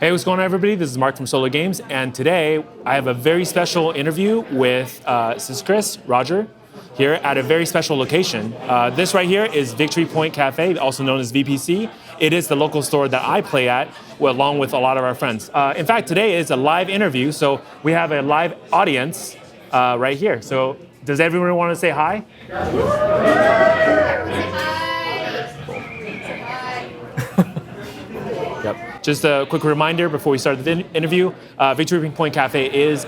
Hey, what's going on, everybody? This is Mark from Solo Games, and today I have a very special interview with Citsacras, Roger, here at a very special location. This right here is Victory Point Cafe, also known as VPC. It is the local store that I play at, along with a lot of our friends. In fact, today is a live interview, so we have a live audience right here. So does everyone want to say hi? Yep. Just a quick reminder before we start the interview, Victory Point Cafe is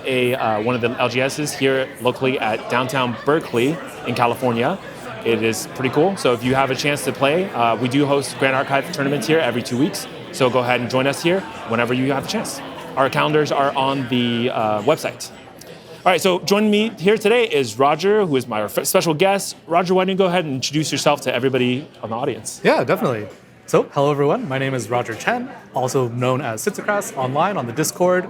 one of the LGSs here locally at downtown Berkeley in California. It is pretty cool. So if you have a chance to play, we do host Grand Archive tournaments here every 2 weeks. So go ahead and join us here whenever you have a chance. Our calendars are on the website. All right, so joining me here today is Roger, who is my special guest. Roger, why don't you go ahead and introduce yourself to everybody on the audience? Yeah, definitely. So, hello everyone. My name is Roger Chen, also known as Citsacras online on the Discord.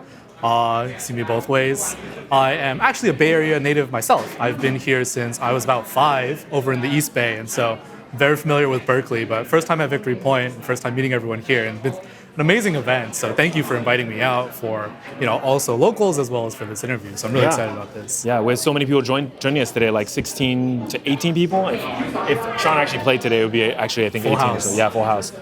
See me both ways. I am actually a Bay Area native myself. I've been here since I was about 5 over in the East Bay, and so very familiar with Berkeley, but first time at Victory Point, first time meeting everyone here, and it's an amazing event. So thank you for inviting me out for, also locals as well as for this interview. So I'm really excited about this. Yeah, with so many people joining us today, like 16 to 18 people. If Sean actually played today, it would be actually, I think, full 18 house. or so. Yeah, full house.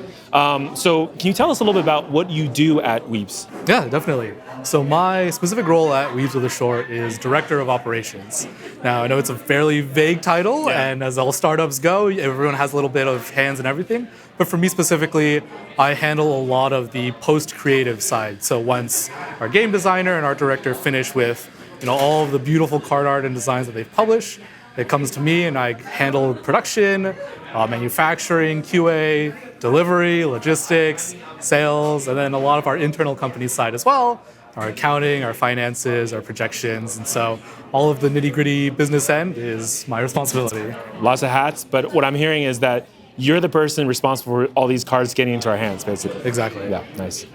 So can you tell us a little bit about what you do at Weebs? Yeah, definitely. So my specific role at Weebs with a Short is Director of Operations. Now, I know it's a fairly vague title, and as all startups go, everyone has a little bit of hands and everything. But for me specifically, I handle a lot of the post-creative side. So once our game designer and art director finish with all of the beautiful card art and designs that they've published, it comes to me and I handle production, manufacturing, QA, delivery, logistics, sales, and then a lot of our internal company side as well, our accounting, our finances, our projections. And so all of the nitty-gritty business end is my responsibility. Lots of hats, but what I'm hearing is that you're the person responsible for all these cards getting into our hands, basically. Exactly. Yeah, nice.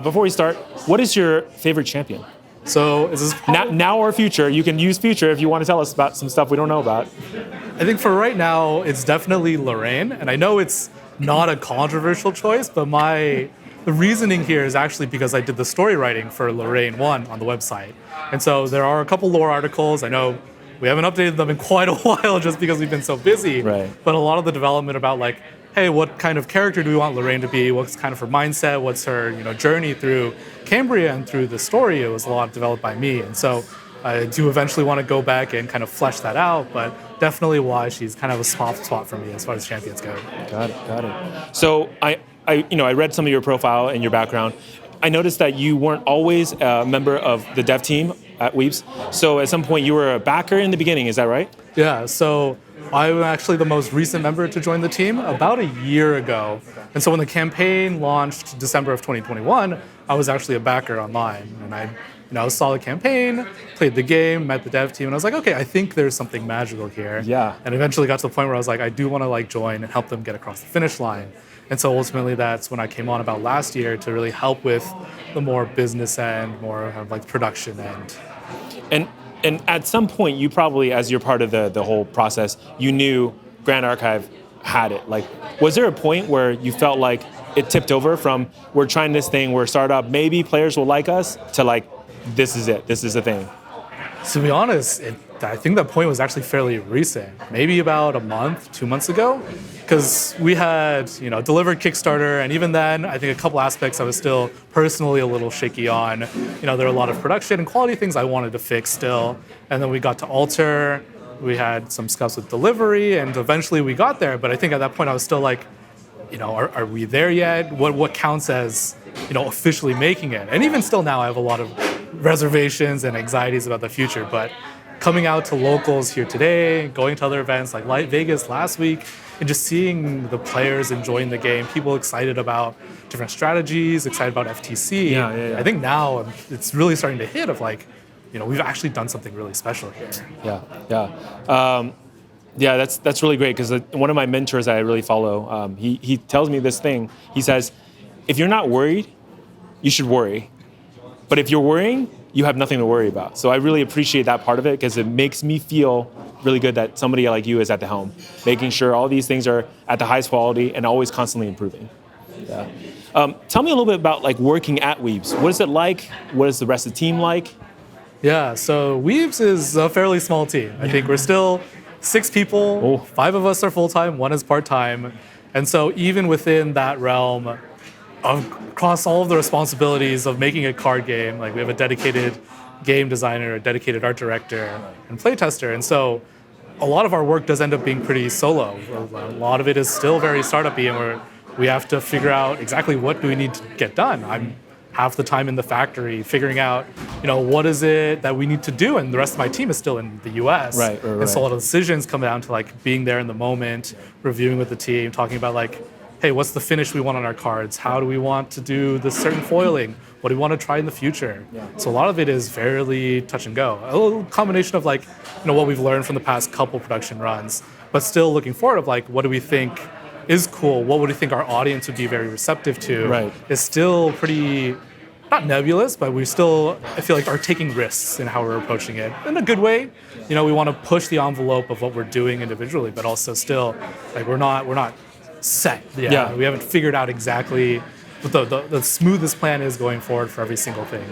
Before we start, what is your favorite champion? So is this now or future? You can use future if you want to tell us about some stuff we don't know about. I think for right now, it's definitely Lorraine. And I know it's not a controversial choice, but the reasoning here is actually because I did the story writing for Lorraine 1 on the website. And so there are a couple lore articles. I know we haven't updated them in quite a while just because we've been so busy. Right. But a lot of the development about hey, what kind of character do we want Lorraine to be? What's kind of her mindset? What's her journey through Cambria and through the story? It was a lot developed by me. And so I do eventually want to go back and kind of flesh that out, but definitely why she's kind of a soft spot for me as far as champions go. Got it. So I read some of your profile and your background. I noticed that you weren't always a member of the dev team at Weebs. So at some point you were a backer in the beginning, is that right? Yeah, so I'm actually the most recent member to join the team about a year ago. And so when the campaign launched December of 2021, I was actually a backer online. And I saw the campaign, played the game, met the dev team, and I was like, okay, I think there's something magical here. Yeah. And eventually got to the point where I was like, I do want to join and help them get across the finish line. And so ultimately that's when I came on about last year to really help with the more business end, more kind of production end. And at some point, you probably, as you're part of the whole process, you knew Grand Archive had it. Was there a point where you felt like it tipped over from we're trying this thing, we're a startup, maybe players will like us, to this is it, this is the thing? To be honest, I think that point was actually fairly recent, maybe about a month, 2 months ago, because we had, delivered Kickstarter, and even then, I think a couple aspects I was still personally a little shaky on. There were a lot of production and quality things I wanted to fix still, and then we got to Alter, we had some scuffs with delivery, and eventually we got there, but I think at that point I was still are we there yet? What counts as, officially making it? And even still now, I have a lot of reservations and anxieties about the future, but coming out to locals here today, going to other events like Vegas last week, and just seeing the players enjoying the game, people excited about different strategies, excited about FTC. Yeah. I think now it's really starting to hit of we've actually done something really special here. Yeah, that's really great because one of my mentors that I really follow, he tells me this thing. He says, if you're not worried, you should worry. But if you're worrying, you have nothing to worry about. So I really appreciate that part of it because it makes me feel really good that somebody like you is at the helm, making sure all these things are at the highest quality and always constantly improving. Yeah. Tell me a little bit about like working at Weebs. What is it like? What is the rest of the team like? Yeah, so Weebs is a fairly small team. I think we're still 6 people. Oh. 5 of us are full-time, 1 is part-time. And so even within that realm, across all of the responsibilities of making a card game, like we have a dedicated game designer, a dedicated art director, and playtester. And so a lot of our work does end up being pretty solo. A lot of it is still very startup-y, and we have to figure out exactly what do we need to get done. I'm half the time in the factory figuring out, what is it that we need to do, and the rest of my team is still in the US. Right. And so a lot of decisions come down to like being there in the moment, reviewing with the team, talking about like, hey, what's the finish we want on our cards? How do we want to do this certain foiling? What do we want to try in the future? Yeah. So a lot of it is fairly touch and go. A little combination of like, what we've learned from the past couple production runs, but still looking forward of like, what do we think is cool? What would we think our audience would be very receptive to? Right. It's still pretty, not nebulous, but we still, I feel like, are taking risks in how we're approaching it in a good way. We want to push the envelope of what we're doing individually, but also still, like, we're not set. Yeah. We haven't figured out exactly what the smoothest plan is going forward for every single thing.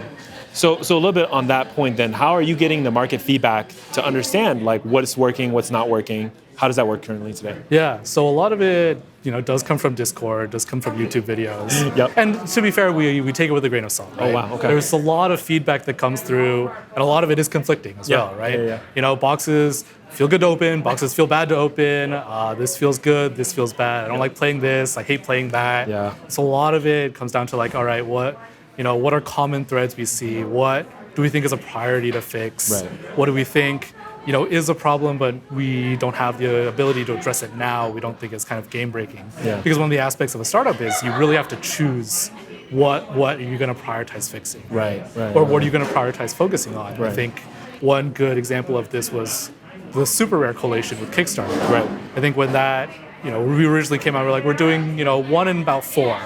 So a little bit on that point then, how are you getting the market feedback to understand like what's working, what's not working? How does that work currently today? Yeah, so a lot of it, does come from Discord, does come from YouTube videos. Yep. And to be fair, we take it with a grain of salt, right? Oh, wow, okay. There's a lot of feedback that comes through, and a lot of it is conflicting as well, right? Yeah. Boxes feel good to open, boxes feel bad to open, this feels good, this feels bad, I don't like playing this, I hate playing that. Yeah. So a lot of it comes down to like, all right, what are common threads we see? What do we think is a priority to fix? Right. What do we think is a problem, but we don't have the ability to address it now? We don't think it's kind of game breaking. Yeah. Because one of the aspects of a startup is you really have to choose what are you going to prioritize fixing, Right. Or what are you going to prioritize focusing on? Right. I think one good example of this was the super rare collation with Kickstarter. Right. I think when that, we originally came out, we're doing 1 in about 4,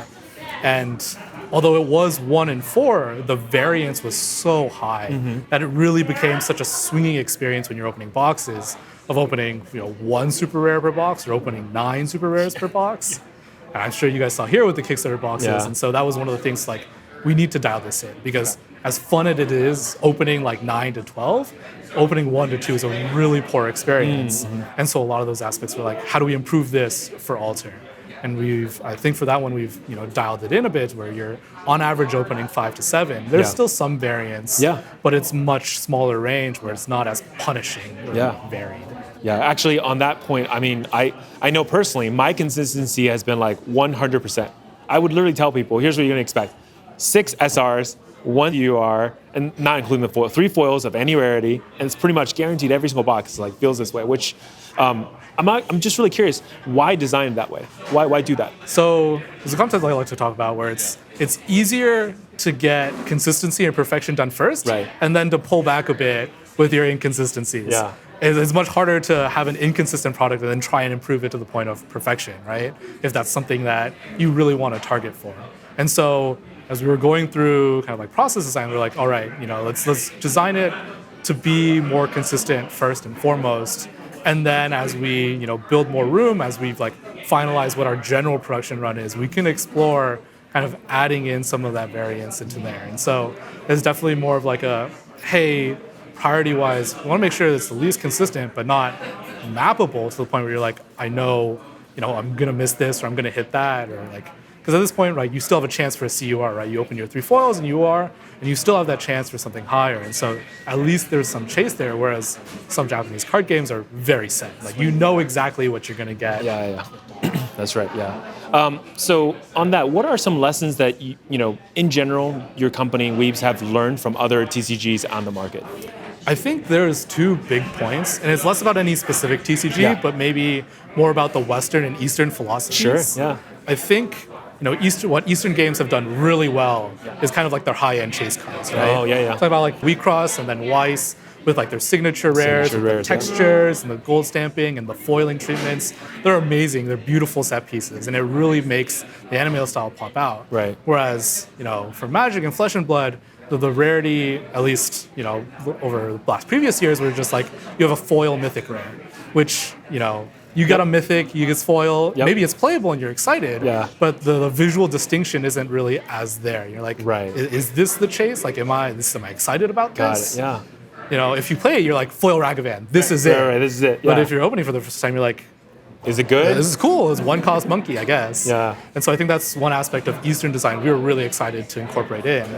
and although it was 1 in 4, the variance was so high that it really became such a swinging experience when you're opening boxes, of opening 1 super rare per box or opening 9 super rares per box. And I'm sure you guys saw here with the Kickstarter boxes. Yeah. And so that was one of the things like, we need to dial this in, because as fun as it is opening like 9 to 12, opening 1 to 2 is a really poor experience. And so a lot of those aspects were like, how do we improve this for Alter? And I think for that one, we've dialed it in a bit, where you're on average opening 5 to 7. There's still some variance, but it's much smaller range where it's not as punishing or varied. Yeah, actually, on that point, I mean, I know personally, my consistency has been like 100%. I would literally tell people, here's what you're gonna expect: 6 SRs, 1 UR, and not including the foil, 3 foils of any rarity, and it's pretty much guaranteed every single box like feels this way, which I'm just really curious, why design it that way? Why do that? So there's a concept I like to talk about where it's easier to get consistency and perfection done first, right, and then to pull back a bit with your inconsistencies. Yeah. It's much harder to have an inconsistent product and then try and improve it to the point of perfection, right? If that's something that you really want to target for. And so as we were going through kind of like process design, we were like, all right, let's design it to be more consistent first and foremost. And then as we, build more room, as we've like finalized what our general production run is, we can explore kind of adding in some of that variance into there. And so it's definitely more of like a, hey, priority-wise, we want to make sure that it's the least consistent, but not mappable to the point where you're like, I know, I'm going to miss this or I'm going to hit that, or like, because at this point, right, you still have a chance for a CUR, right? You open your 3 foils and UR, and you still have that chance for something higher. And so at least there's some chase there, whereas some Japanese card games are very set. Like, you know exactly what you're going to get. Yeah. That's right, yeah. So on that, what are some lessons that, in general, your company, Weebs, have learned from other TCGs on the market? I think there's 2 big points, and it's less about any specific TCG, but maybe more about the Western and Eastern philosophies. Sure, yeah. I think what Eastern games have done really well is kind of like their high-end chase cards, right? Oh, yeah. Talk about like Wheatcross and then Weiss with like their signature rares, with the textures and the gold stamping and the foiling treatments. They're amazing. They're beautiful set pieces, and it really makes the anime style pop out. Right. Whereas, for Magic and Flesh and Blood, the rarity, at least, over the last previous years, were just like, you have a foil mythic rare, which, You get a mythic, you get foil. Yep. Maybe it's playable and you're excited. Yeah. But the visual distinction isn't really as there. You're like, Right. is this the chase? Like, am I excited about Got this? it. Yeah. You know, if you play it, you're like, foil Ragavan. This is it. Right, this is it. But Yeah. if you're opening for the first time, you're like, Is it good? this is cool. It's one cost monkey, I guess. Yeah. And so I think that's one aspect of Eastern design we were really excited to incorporate in.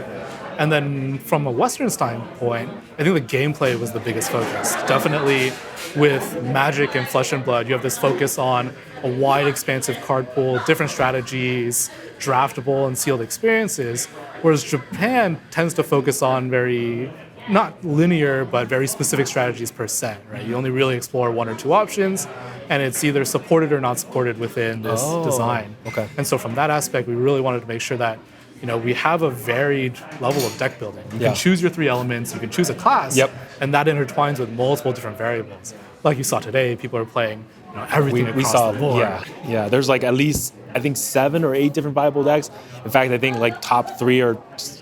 And then from a Western standpoint, I think the gameplay was the biggest focus. Definitely with Magic and Flesh and Blood, you have this focus on a wide, expansive card pool, different strategies, draftable and sealed experiences, whereas Japan tends to focus on very not linear, but very specific strategies per set, right? You only really explore one or two options, and it's either supported or not supported within this design. Okay. And so from that aspect, we really wanted to make sure that we have a varied level of deck building. You can choose your 3 elements, you can choose a class, and that intertwines with multiple different variables. Like you saw today, people are playing everything across the board. Yeah. There's like at least, I think 7 or 8 different viable decks. In fact, I think like top 3 are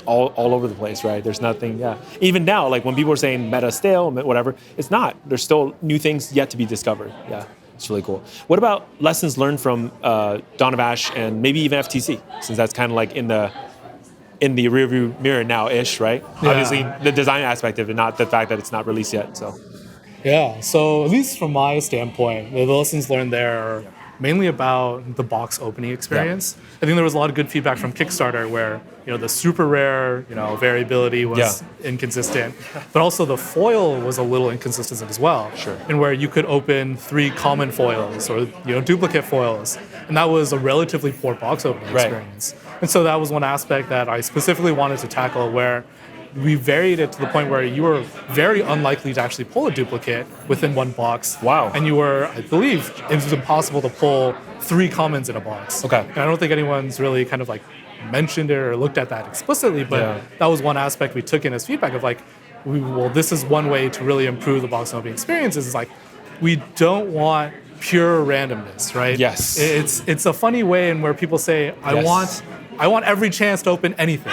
all over the place, right? There's nothing, Even now, like when people are saying meta stale, whatever, it's not. There's still new things yet to be discovered. Yeah, it's really cool. What about lessons learned from Dawn of Ash and maybe even FTC, since that's kind of like in the rearview mirror now-ish, right? Yeah. Obviously, the design aspect of it, not the fact that it's not released yet, so. Yeah, so at least from my standpoint, the lessons learned there are mainly about the box opening experience. I think there was a lot of good feedback from Kickstarter where the super rare variability was inconsistent, but also the foil was a little inconsistent as well. Sure. In where you could open 3 common foils or duplicate foils, and that was a relatively poor box opening experience. And so that was one aspect that I specifically wanted to tackle, where we varied it to the point where you were very unlikely to actually pull a duplicate within one box. Wow. And you were, I believe, it was impossible to pull 3 commons in a box. Okay. And I don't think anyone's really kind of like mentioned it or looked at that explicitly, but that was one aspect we took in as feedback of like, this is one way to really improve the box opening experience is like, we don't want pure randomness, right? Yes. It's a funny way in where people say, I want every chance to open anything.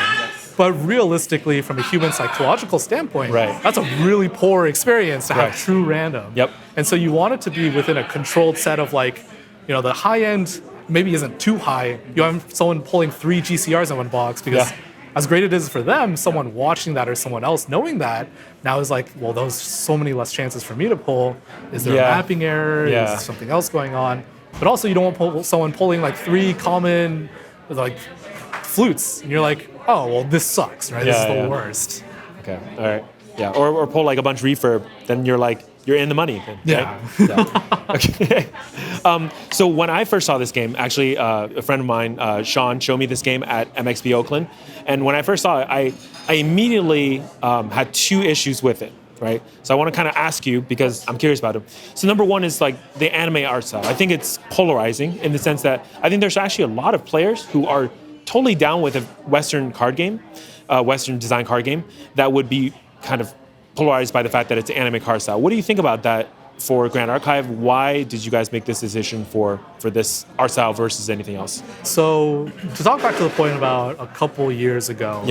But realistically, from a human psychological standpoint, that's a really poor experience to have true random. Yep. And so you want it to be within a controlled set of like, the high end maybe isn't too high. You have someone pulling 3 GCRs in one box because as great it is for them, someone watching that or someone else knowing that now is like, well, those so many less chances for me to pull. Is there a mapping error? Is there something else going on? But also you don't want someone pulling like 3 common like flutes, and you're like, oh, well, this sucks, right? This is the worst. Okay, all right. Yeah, or pull like a bunch of refurb, then you're like, you're in the money. Then, right? Okay. So when I first saw this game, actually, a friend of mine, Sean, showed me this game at MXP Oakland. And when I first saw it, I immediately had 2 issues with it, right? So I want to kind of ask you, because I'm curious about it. So number 1 is like the anime art style. I think it's polarizing in the sense that I think there's actually a lot of players who are totally down with a Western card game, Western design card game, that would be kind of polarized by the fact that it's an anime card style. What do you think about that for Grand Archive? Why did you guys make this decision for this art style versus anything else? So to talk back to the point about a couple years ago,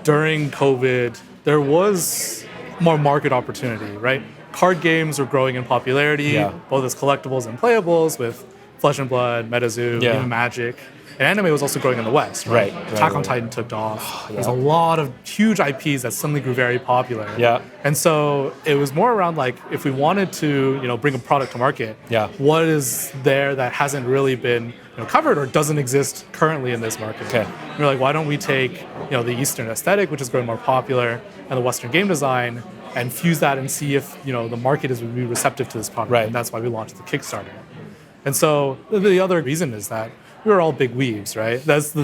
during COVID, there was more market opportunity, right? Card games were growing in popularity, both as collectibles and playables with Flesh and Blood, MetaZoo, even Magic. And anime was also growing in the West, right? Attack on Titan took off. There's a lot of huge IPs that suddenly grew very popular. And so it was more around like, if we wanted to, bring a product to market, what is there that hasn't really been covered or doesn't exist currently in this market? And we're like, why don't we take, the Eastern aesthetic, which is growing more popular, and the Western game design, and fuse that and see if, the market would be receptive to this product. And that's why we launched the Kickstarter. And so the other reason is that we were all big Weebs, right? That's the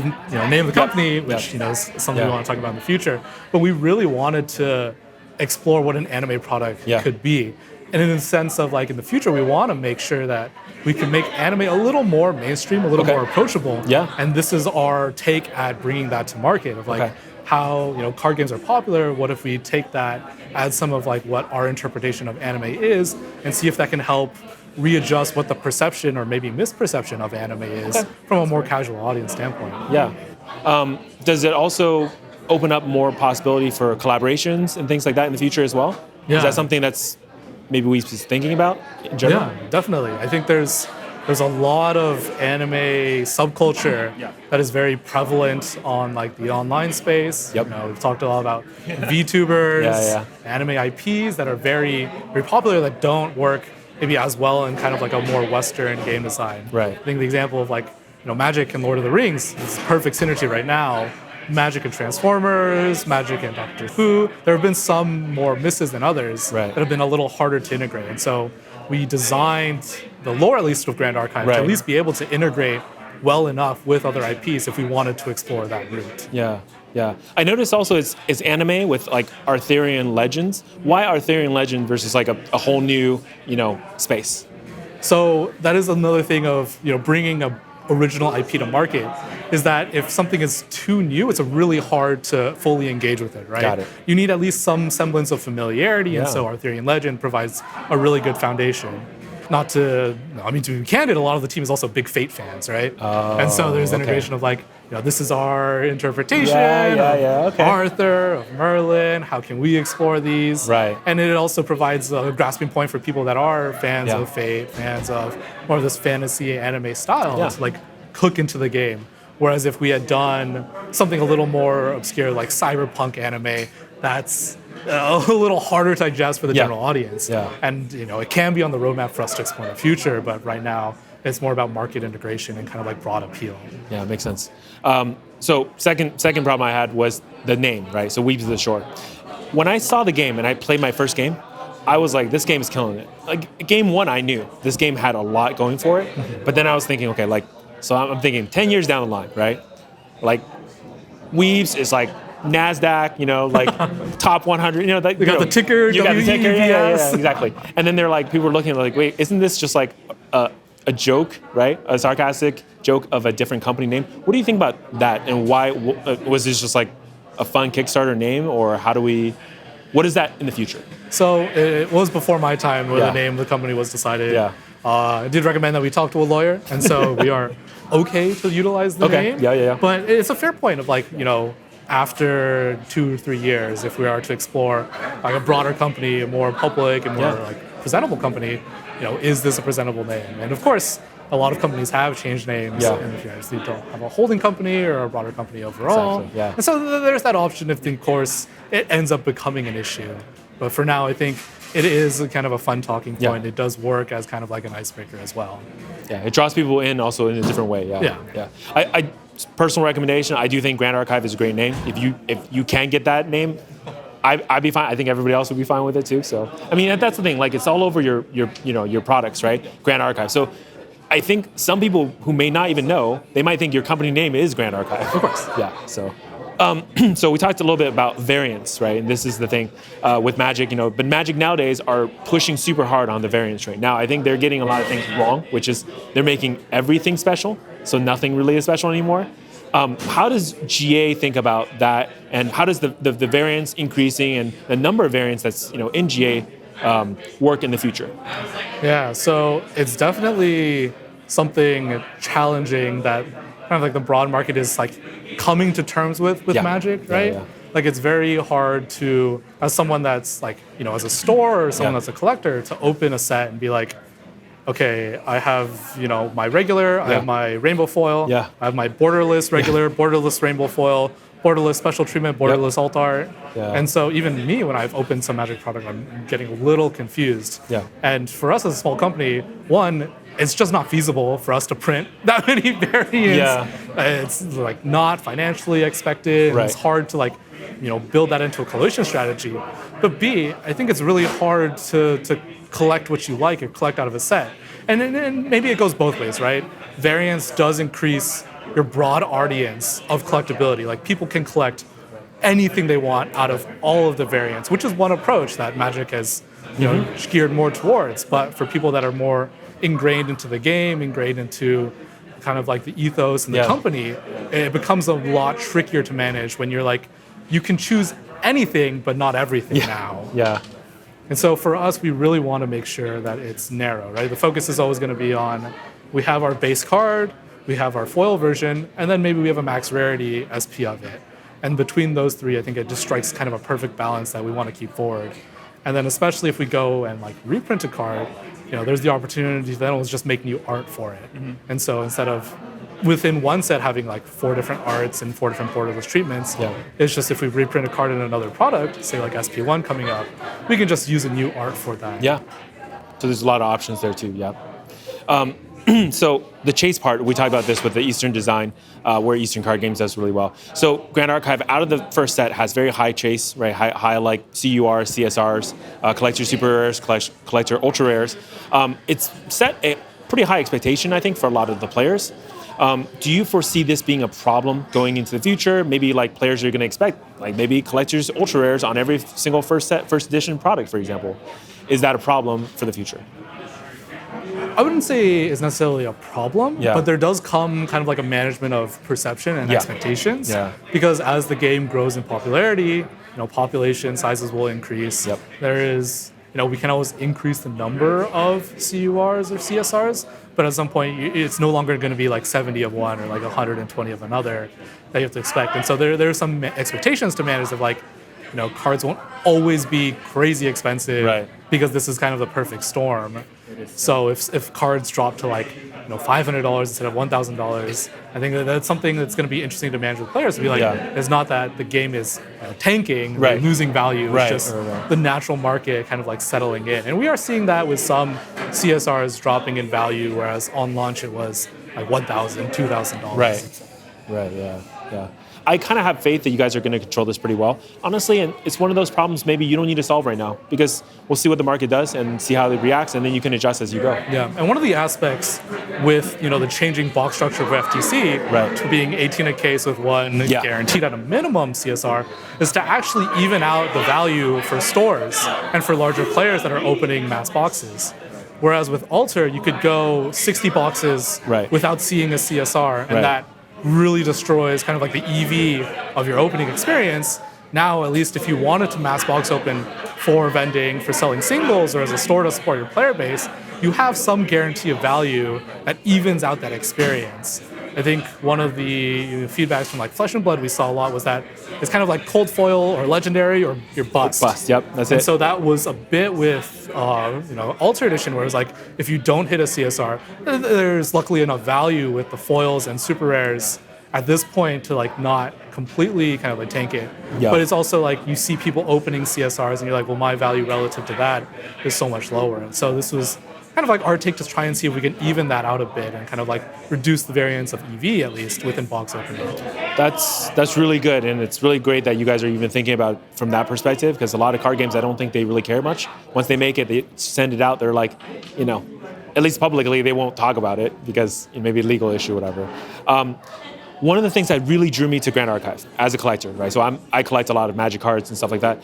name of the company, which is something we want to talk about in the future. But we really wanted to explore what an anime product could be. And in the sense of like in the future, we want to make sure that we can make anime a little more mainstream, a little more approachable. And this is our take at bringing that to market of like how card games are popular. What if we take that, add some of like what our interpretation of anime is, and see if that can help readjust what the perception or maybe misperception of anime is from a more casual audience standpoint. Does it also open up more possibility for collaborations and things like that in the future as well? Is that something that's maybe Weebs is thinking about in general? Yeah, definitely. I think there's a lot of anime subculture that is very prevalent on like the online space. Yep. We've talked a lot about VTubers, anime IPs that are very, very popular that don't work maybe as well in kind of like a more Western game design. Right. I think the example of like, Magic and Lord of the Rings is perfect synergy right now. Magic and Transformers, Magic and Doctor Who. There have been some more misses than others that have been a little harder to integrate. And so we designed the lore, at least with Grand Archive, to at least be able to integrate well enough with other IPs if we wanted to explore that route. Yeah. I noticed also it's anime with like Arthurian legends. Why Arthurian legend versus like a whole new, space? So that is another thing of, bringing a original IP to market, is that if something is too new, it's really hard to fully engage with it, right? Got it. You need at least some semblance of familiarity, and so Arthurian legend provides a really good foundation. To be candid, a lot of the team is also big Fate fans, right? And so there's integration of like, this is our interpretation of Arthur, of Merlin, how can we explore these? Right. And it also provides a grasping point for people that are fans of Fate, fans of more of this fantasy anime style to like cook into the game. Whereas if we had done something a little more obscure like cyberpunk anime, that's a little harder to digest for the general audience. And it can be on the roadmap for us to explore in the future, but right now it's more about market integration and kind of like broad appeal. Yeah, it makes sense. So second problem I had was the name, right? So Weebs is the short. When I saw the game and I played my first game, I was like, this game is killing it. Like game one, I knew this game had a lot going for it, but then I was thinking, okay, so I'm thinking 10 years down the line, right? Like Weebs is like NASDAQ, like top 100, You got the ticker, you got the ticker, WEBS. Exactly. And then they're like, people were looking like, wait, isn't this just like a joke, right? A sarcastic joke of a different company name. What do you think about that? And why was this just like a fun Kickstarter name, or what is that in the future? So it was before my time where the name of the company was decided. I did recommend that we talk to a lawyer, and so we are okay to utilize the name. But it's a fair point of like, after 2 or 3 years, if we are to explore like a broader company, a more public and more like presentable company, is this a presentable name? And of course, a lot of companies have changed names, and if you just need to have a holding company or a broader company overall. Exactly, And so there's that option if, of course, it ends up becoming an issue. But for now, I think it is kind of a fun talking point. It does work as kind of like an icebreaker as well. Yeah, it draws people in also in a different way. I personal recommendation, I do think Grand Archive is a great name. If you can get that name, I'd be fine. I think everybody else would be fine with it too. So I mean, that's the thing. Like it's all over your products, right? Grand Archive. So I think some people who may not even know, they might think your company name is Grand Archive. Of course. Yeah. So. So we talked a little bit about variance, right? And this is the thing with Magic, but Magic nowadays are pushing super hard on the variance rate. Now, I think they're getting a lot of things wrong, which is they're making everything special, so nothing really is special anymore. How does GA think about that, and how does the variance increasing and the number of variants that's in GA work in the future? Yeah, so it's definitely something challenging that kind of like the broad market is like coming to terms with Magic, right? Like it's very hard to, as someone that's like, as a store or someone that's a collector, to open a set and be like, okay, I have, my regular, I have my rainbow foil, I have my borderless regular, borderless rainbow foil, borderless special treatment, borderless alt art. And so even me, when I've opened some Magic product, I'm getting a little confused. And for us as a small company, one, it's just not feasible for us to print that many variants. It's like not financially expected. It's hard to like, build that into a collaboration strategy. But B, I think it's really hard to collect what you like and collect out of a set. And maybe it goes both ways, right? Variance does increase your broad audience of collectability. Like people can collect anything they want out of all of the variants, which is one approach that Magic has, geared more towards. But for people that are more ingrained into the game, ingrained into kind of like the ethos and the company, it becomes a lot trickier to manage when you're like, you can choose anything, but not everything now. And so for us, we really want to make sure that it's narrow, right? The focus is always going to be on, we have our base card, we have our foil version, and then maybe we have a max rarity SP of it. And between those three, I think it just strikes kind of a perfect balance that we want to keep forward. And then especially if we go and like reprint a card, there's the opportunity then we'll just make new art for it. And so instead of within one set having like 4 different arts and 4 different borderless treatments, it's just if we reprint a card in another product, say like SP1 coming up, we can just use a new art for that. Yeah. So there's a lot of options there too. Yeah. So the chase part, we talked about this with the Eastern design, where Eastern Card Games does really well. So Grand Archive, out of the first set, has very high chase, right? High like CURs, CSRs, collector super rares, collector ultra rares. It's set a pretty high expectation, I think, for a lot of the players. Do you foresee this being a problem going into the future? Maybe like players are going to expect, like maybe collectors ultra rares on every single first edition product, for example. Is that a problem for the future? I wouldn't say it's necessarily a problem, but there does come kind of like a management of perception and expectations. Because as the game grows in popularity, population sizes will increase. There is, we can always increase the number of CURs or CSRs, but at some point it's no longer going to be like 70 of one or like 120 of another that you have to expect. And so there are some expectations to manage of like, cards won't always be crazy expensive because this is kind of the perfect storm. So if cards drop to like $500 instead of $1,000, I think that's something that's going to be interesting to manage with players. To be like, it's not that the game is tanking, losing value. It's just the natural market kind of like settling in. And we are seeing that with some CSRs dropping in value, whereas on launch it was like $1,000, $2,000. Right. Yeah. I kind of have faith that you guys are going to control this pretty well. Honestly, and it's one of those problems maybe you don't need to solve right now because we'll see what the market does and see how it reacts, and then you can adjust as you go. Yeah, and one of the aspects with the changing box structure of FTC to being 18 a case with one guaranteed at a minimum CSR is to actually even out the value for stores and for larger players that are opening mass boxes. Whereas with Alter, you could go 60 boxes without seeing a CSR, and that really destroys kind of like the EV of your opening experience. Now, at least if you wanted to mass box open for vending, for selling singles, or as a store to support your player base, you have some guarantee of value that evens out that experience. I think one of the feedbacks from like Flesh and Blood we saw a lot was that it's kind of like cold foil or legendary or your bust. That's it. And so that was a bit with Alter Edition, where it's like if you don't hit a CSR, there's luckily enough value with the foils and super rares at this point to like not completely kind of like tank it. But it's also like you see people opening CSRs and you're like, well, my value relative to that is so much lower. And so this was kind of like our take to try and see if we can even that out a bit and kind of like reduce the variance of EV at least within box opening. That's really good, and it's really great that you guys are even thinking about it from that perspective, because a lot of card games I don't think they really care much. Once they make it, they send it out, they're like, at least publicly they won't talk about it because maybe a legal issue or whatever. One of the things that really drew me to Grand Archive as a collector, right? So I collect a lot of Magic cards and stuff like that.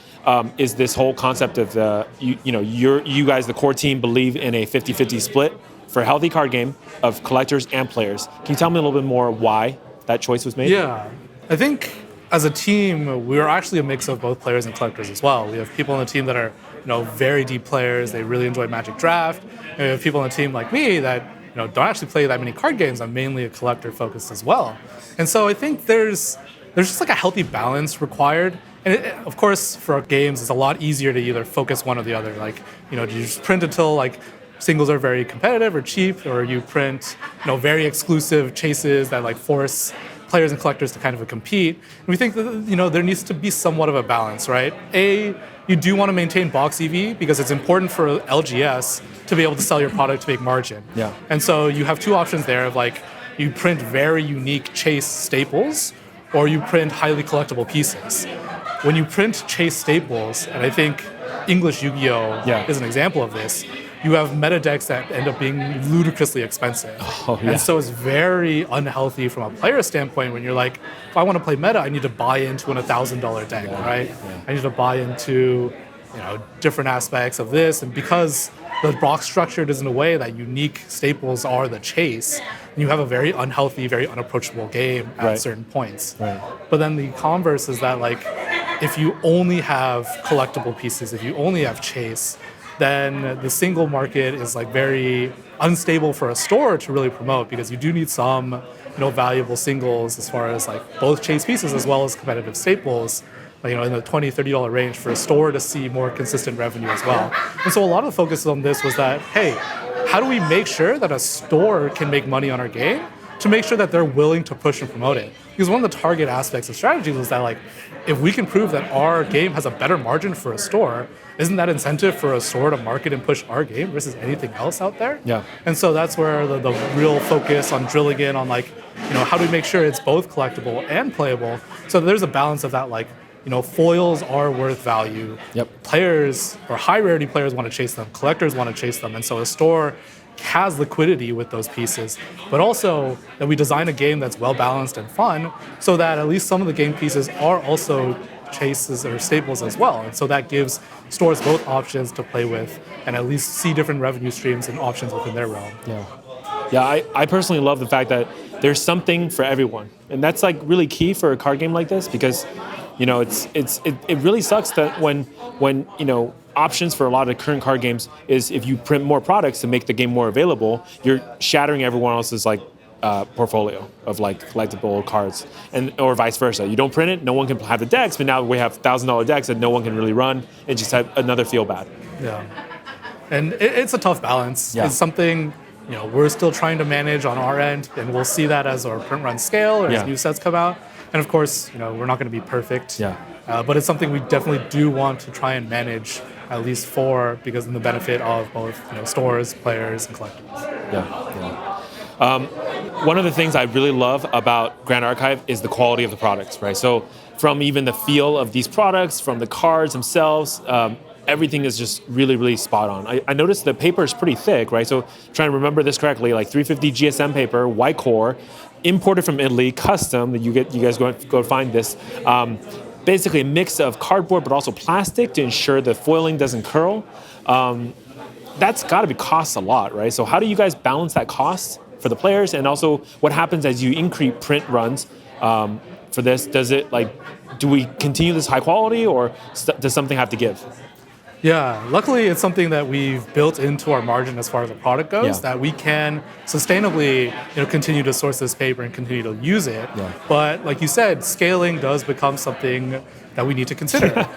Is this whole concept of you guys, the core team, believe in a 50-50 split for a healthy card game of collectors and players. Can you tell me a little bit more why that choice was made? Yeah, I think as a team, we are actually a mix of both players and collectors as well. We have people on the team that are very deep players. They really enjoy Magic Draft. And we have people on the team like me that don't actually play that many card games. I'm mainly a collector focused as well. And so I think there's just like a healthy balance required. And of course, for games, it's a lot easier to either focus one or the other. Like, do you just print until like singles are very competitive or cheap, or you print, very exclusive chases that like force players and collectors to kind of compete. And we think that, there needs to be somewhat of a balance, right? You do want to maintain box EV because it's important for LGS to be able to sell your product to make margin. Yeah. And so you have two options there of like, you print very unique chase staples, or you print highly collectible pieces. When you print chase staples, and I think English Yu-Gi-Oh! Is an example of this, you have meta decks that end up being ludicrously expensive. And so it's very unhealthy from a player standpoint when you're like, if I want to play meta, I need to buy into an $1,000 deck, right? I need to buy into different aspects of this. And because the box structure is in a way that unique staples are the chase, and you have a very unhealthy, very unapproachable game at certain points. But then the converse is that like, if you only have collectible pieces, if you only have chase, then the single market is like very unstable for a store to really promote, because you do need some valuable singles as far as like both chase pieces as well as competitive staples in the $20, $30 range for a store to see more consistent revenue as well. And so a lot of the focus on this was that, hey, how do we make sure that a store can make money on our game to make sure that they're willing to push and promote it? Because one of the target aspects of strategies was that, like, if we can prove that our game has a better margin for a store, isn't that incentive for a store to market and push our game versus anything else out there? Yeah. And so that's where the real focus on drilling in on, like, how do we make sure it's both collectible and playable? So there's a balance of that, like, foils are worth value. Yep. Players or high rarity players want to chase them. Collectors want to chase them. And so a store has liquidity with those pieces, but also that we design a game that's well balanced and fun so that at least some of the game pieces are also chases or staples as well. And so that gives stores both options to play with and at least see different revenue streams and options within their realm. Yeah, I personally love the fact that there's something for everyone. And that's like really key for a card game like this because it really sucks that when options for a lot of the current card games is if you print more products to make the game more available, you're shattering everyone else's like portfolio of like collectible cards, or vice versa. You don't print it, no one can have the decks, but now we have $1,000 decks that no one can really run. It just had another feel bad. Yeah, and it's a tough balance. Yeah. It's something we're still trying to manage on our end, and we'll see that as our print run scale or as new sets come out. And of course, we're not going to be perfect. Yeah. But it's something we definitely do want to try and manage, at least because in the benefit of both stores, players, and collectors. One of the things I really love about Grand Archive is the quality of the products, right? So from even the feel of these products, from the cards themselves, everything is just really, really spot on. I noticed the paper is pretty thick, right? So trying to remember this correctly, like 350 GSM paper, white core, imported from Italy, custom. You guys go find this. Basically a mix of cardboard but also plastic to ensure the foiling doesn't curl. That's got to cost a lot, right? So how do you guys balance that cost for the players, and also what happens as you increase print runs for this? Do we continue this high quality, or does something have to give? Yeah, luckily it's something that we've built into our margin as far as the product goes, that we can sustainably continue to source this paper and continue to use it. Yeah. But like you said, scaling does become something that we need to consider.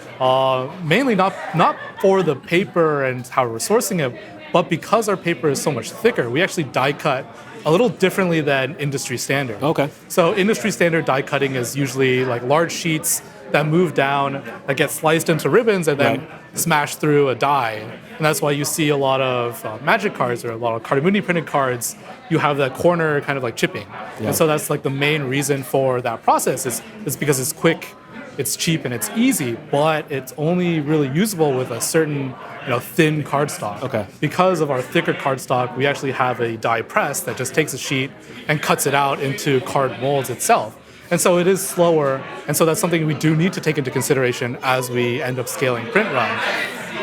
Mainly not for the paper and how we're sourcing it, but because our paper is so much thicker, we actually die cut a little differently than industry standard. Okay. So industry standard die cutting is usually like large sheets that move down, that get sliced into ribbons and then smashed through a die. And that's why you see a lot of Magic cards or a lot of Cardamuni printed cards, you have that corner kind of like chipping. Yeah. And so that's like the main reason for that process is because it's quick, it's cheap, and it's easy, but it's only really usable with a certain thin cardstock. Okay. Because of our thicker cardstock, we actually have a die press that just takes a sheet and cuts it out into card molds itself. And so it is slower, and so that's something we do need to take into consideration as we end up scaling print run.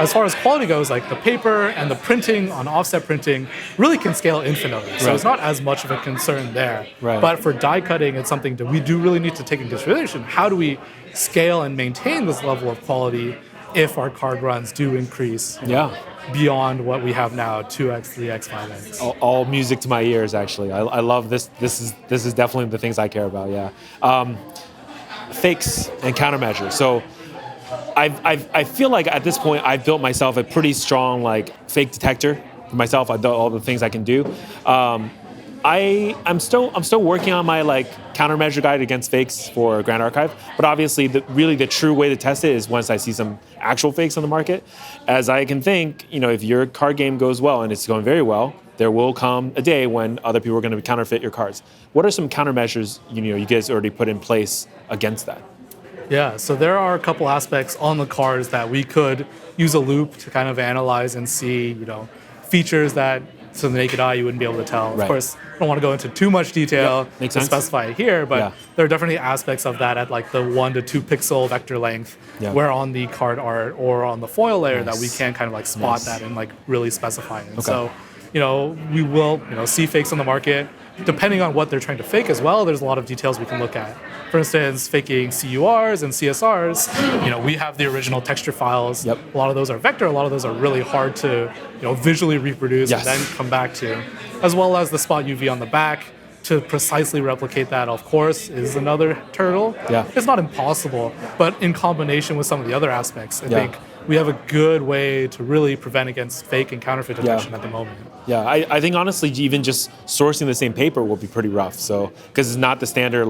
As far as quality goes, like the paper and the printing on offset printing really can scale infinitely. So it's not as much of a concern there. Right. But for die cutting, it's something that we do really need to take into consideration. How do we scale and maintain this level of quality if our card runs do increase beyond what we have now, 2x, 3x, 5x? All music to my ears, actually. I love this. This is definitely the things I care about, fakes and countermeasures. So I feel like at this point I've built myself a pretty strong fake detector for myself. I've done all the things I can do. I'm still working on my countermeasure guide against fakes for Grand Archive, but obviously the true way to test it is once I see some actual fakes on the market. As I can think, if your card game goes well and it's going very well, there will come a day when other people are going to counterfeit your cards. What are some countermeasures you guys already put in place against that? Yeah, so there are a couple aspects on the cards that we could use a loop to kind of analyze and see, features that to the naked eye you wouldn't be able to tell. Of course, I don't want to go into too much detail to specify it here, but there are definitely aspects of that at the 1 to 2 pixel vector length, where on the card art or on the foil layer that we can kind of spot that and really specify it. So, we will see fakes on the market. Depending on what they're trying to fake as well, there's a lot of details we can look at. For instance, faking CURs and CSRs, we have the original texture files. A lot of those are vector, a lot of those are really hard to visually reproduce and then come back to, as well as the spot UV on the back to precisely replicate that, of course, is another hurdle. Yeah. It's not impossible, but in combination with some of the other aspects, I think we have a good way to really prevent against fake and counterfeit detection at the moment. Yeah, I think honestly, even just sourcing the same paper will be pretty rough. So, because it's not the standard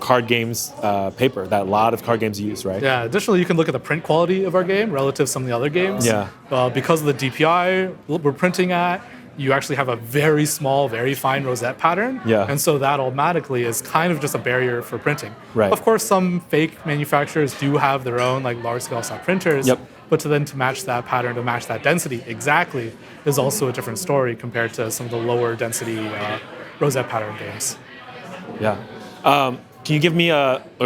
card games paper that a lot of card games use, right? Yeah. Additionally, you can look at the print quality of our game relative to some of the other games. Yeah. Because of the DPI we're printing at, you actually have a very small, very fine rosette pattern. Yeah. And so that automatically is kind of just a barrier for printing. Right. Of course, some fake manufacturers do have their own large-scale stock printers. Yep. But to match that pattern, to match that density exactly, is also a different story compared to some of the lower density rosette pattern games. Yeah. Can you give me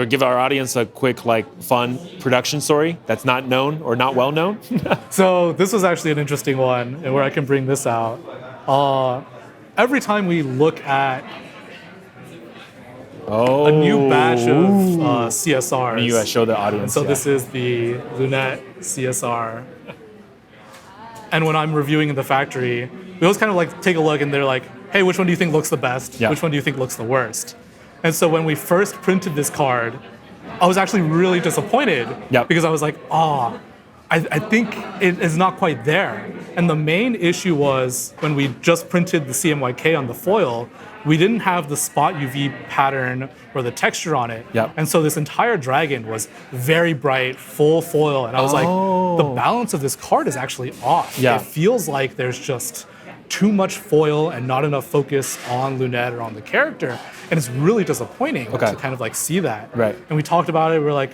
give our audience a quick, fun production story that's not known or not well known? So this was actually an interesting one, and where I can bring this out. Every time we look at a new batch of CSRs, you show the audience. So this is the Lunette CSR. And when I'm reviewing in the factory, we always kind of take a look, and they're like, "Hey, which one do you think looks the best? Which one do you think looks the worst?" And so when we first printed this card, I was actually really disappointed because I was like, I think it is not quite there. And the main issue was when we just printed the CMYK on the foil, we didn't have the spot UV pattern or the texture on it. And so this entire dragon was very bright, full foil. And I was like, the balance of this card is actually off. It feels like there's just too much foil and not enough focus on Lunette or on the character. And it's really disappointing to kind of see that. Right. And we talked about it. We were like,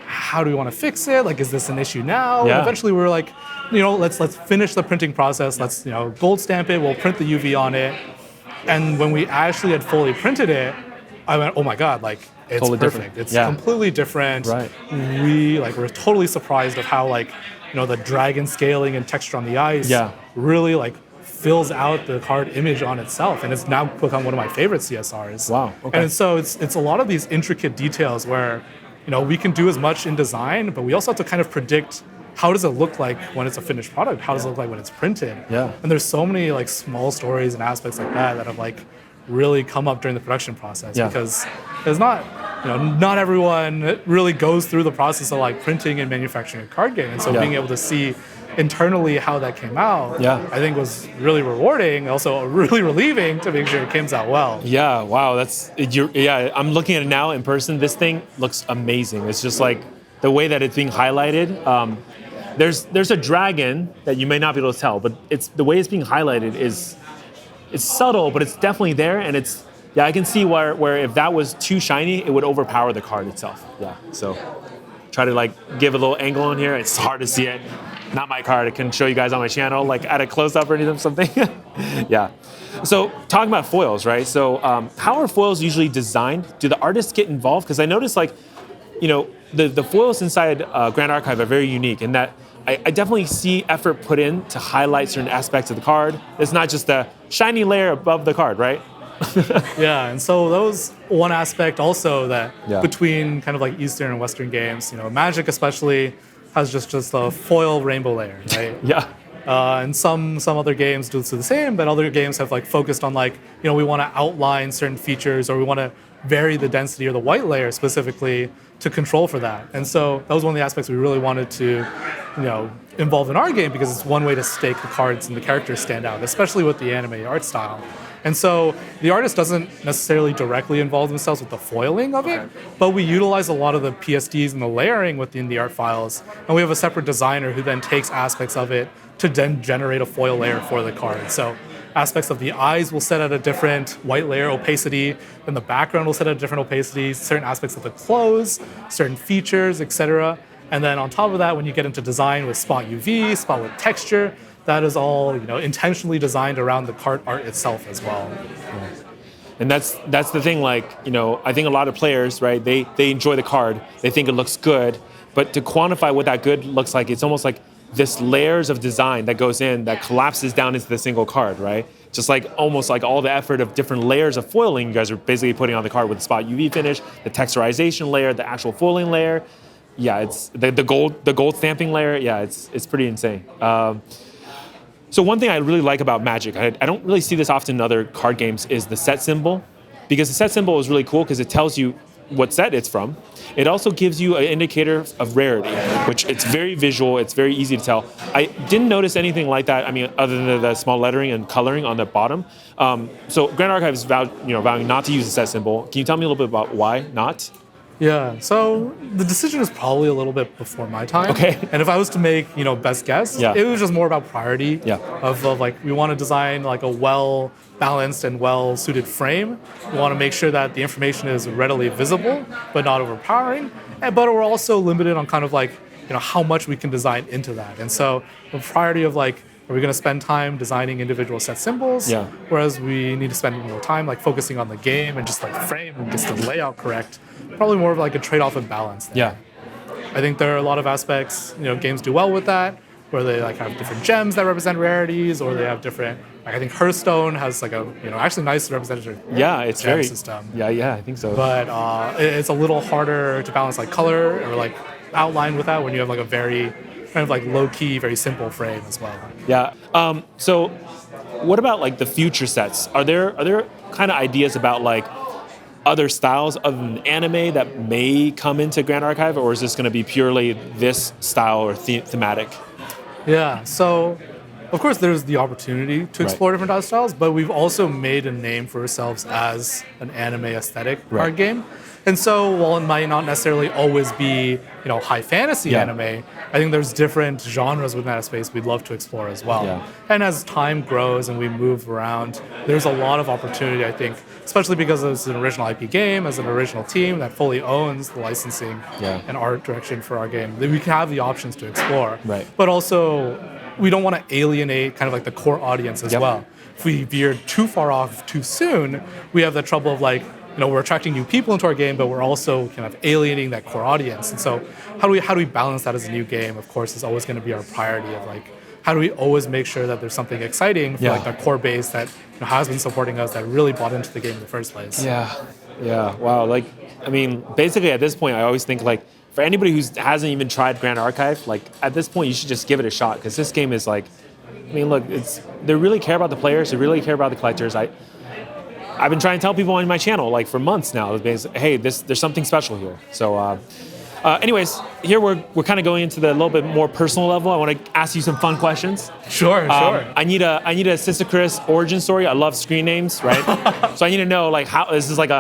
how do we want to fix it? Is this an issue now? And eventually we were like, let's finish the printing process. Let's gold stamp it. We'll print the UV on it. And when we actually had fully printed it, I went, oh my God, it's totally perfect. Different. It's completely different. Right. We're totally surprised of how the dragon scaling and texture on the ice really fills out the card image on itself, and it's now become one of my favorite CSRs. Wow. Okay. And so it's a lot of these intricate details where we can do as much in design, but we also have to kind of predict how does it look like when it's a finished product? How does it look like when it's printed? Yeah. And there's so many small stories and aspects like that have really come up during the production process because there's not everyone really goes through the process of printing and manufacturing a card game, and so being able to see internally how that came out, I think was really rewarding, also really relieving to make sure it comes out well. Yeah, wow, I'm looking at it now in person. This thing looks amazing. It's just the way that it's being highlighted. There's a dragon that you may not be able to tell, but the way it's being highlighted it's subtle, but it's definitely there, and I can see where if that was too shiny, it would overpower the card itself. Yeah, so try to give a little angle on here. It's hard to see it. Not my card. I can show you guys on my channel, at a close-up or anything, something. Yeah. So talking about foils, right? So how are foils usually designed? Do the artists get involved? Because I noticed, the foils inside Grand Archive are very unique in that I definitely see effort put in to highlight certain aspects of the card. It's not just a shiny layer above the card, right? Yeah, and so that was one aspect also that between kind of Eastern and Western games, Magic especially has just a foil rainbow layer, right? And some other games do the same, but other games have focused on we want to outline certain features, or we want to vary the density or the white layer specifically to control for that. And so that was one of the aspects we really wanted to involve in our game, because it's one way to make the cards and the characters stand out, especially with the anime art style. And so the artist doesn't necessarily directly involve themselves with the foiling of it, but we utilize a lot of the PSDs and the layering within the art files. And we have a separate designer who then takes aspects of it to then generate a foil layer for the card. So aspects of the eyes will set at a different white layer opacity, then the background will set at a different opacity, certain aspects of the clothes, certain features, etc. And then on top of that, when you get into design with spot UV, spot with texture, that is all intentionally designed around the card art itself as well. And that's the thing. I think a lot of players, right? They enjoy the card. They think it looks good, but to quantify what that good looks like, it's almost like this layers of design that goes in that collapses down into the single card, right? Just almost all the effort of different layers of foiling you guys are basically putting on the card with the spot UV finish, the texturization layer, the actual foiling layer. Yeah, it's the gold stamping layer. Yeah, it's pretty insane. So one thing I really like about Magic, I don't really see this often in other card games, is the set symbol. because the set symbol is really cool because it tells you what set it's from. It also gives you an indicator of rarity, which it's very visual. It's very easy to tell. I didn't notice anything like that. I mean, other than the small lettering and coloring on the bottom. So Grand Archive is vowing not to use the set symbol. Can you tell me a little bit about why not? Yeah, so the decision is probably a little bit before my time. Okay. And if I was to make, best guess, it was just more about priority of like, we want to design like a well-balanced and well-suited frame. We want to make sure that the information is readily visible, but not overpowering. But we're also limited on kind of like, how much we can design into that. And so the priority of like, are we going to spend time designing individual set symbols? Yeah. Whereas we need to spend more time like focusing on the game and just like frame and just the layout correct. Probably more of like a trade-off and balance there. Yeah. I think there are a lot of aspects, games do well with that, where they like have different gems that represent rarities, or they have different. Like I think Hearthstone has like a actually nice representative. Yeah, it's gem very system. Yeah, I think so. But it's a little harder to balance like color or like outline with that when you have like a very kind of like low-key, very simple frame as well. Yeah. So, what about like the future sets? Are there kind of ideas about like other styles of an anime that may come into Grand Archive, or is this going to be purely this style or thematic? Yeah. So, of course, there's the opportunity to explore different styles, but we've also made a name for ourselves as an anime aesthetic card game. And so, while it might not necessarily always be, high fantasy anime, I think there's different genres within that space we'd love to explore as well. Yeah. And as time grows and we move around, there's a lot of opportunity, I think, especially because it's an original IP game, as an original team that fully owns the licensing and art direction for our game, that we can have the options to explore. Right. But also, we don't want to alienate kind of like the core audience as well. If we veer too far off too soon, we have the trouble of like, we're attracting new people into our game, but we're also kind of alienating that core audience. And so how do we balance that as a new game, of course, is always going to be our priority of like, how do we always make sure that there's something exciting for like our core base that has been supporting us, that really bought into the game in the first place. Yeah. Wow. Like, I mean, basically at this point, I always think like, for anybody who hasn't even tried Grand Archive, like at this point, you should just give it a shot, because this game is like, I mean, look, they really care about the players, they really care about the collectors. I've been trying to tell people on my channel like for months now, hey, there's something special here. So, anyways, here we're kind of going into the little bit more personal level. I want to ask you some fun questions. Sure. I need a Citsacras origin story. I love screen names, right? So I need to know like how this is like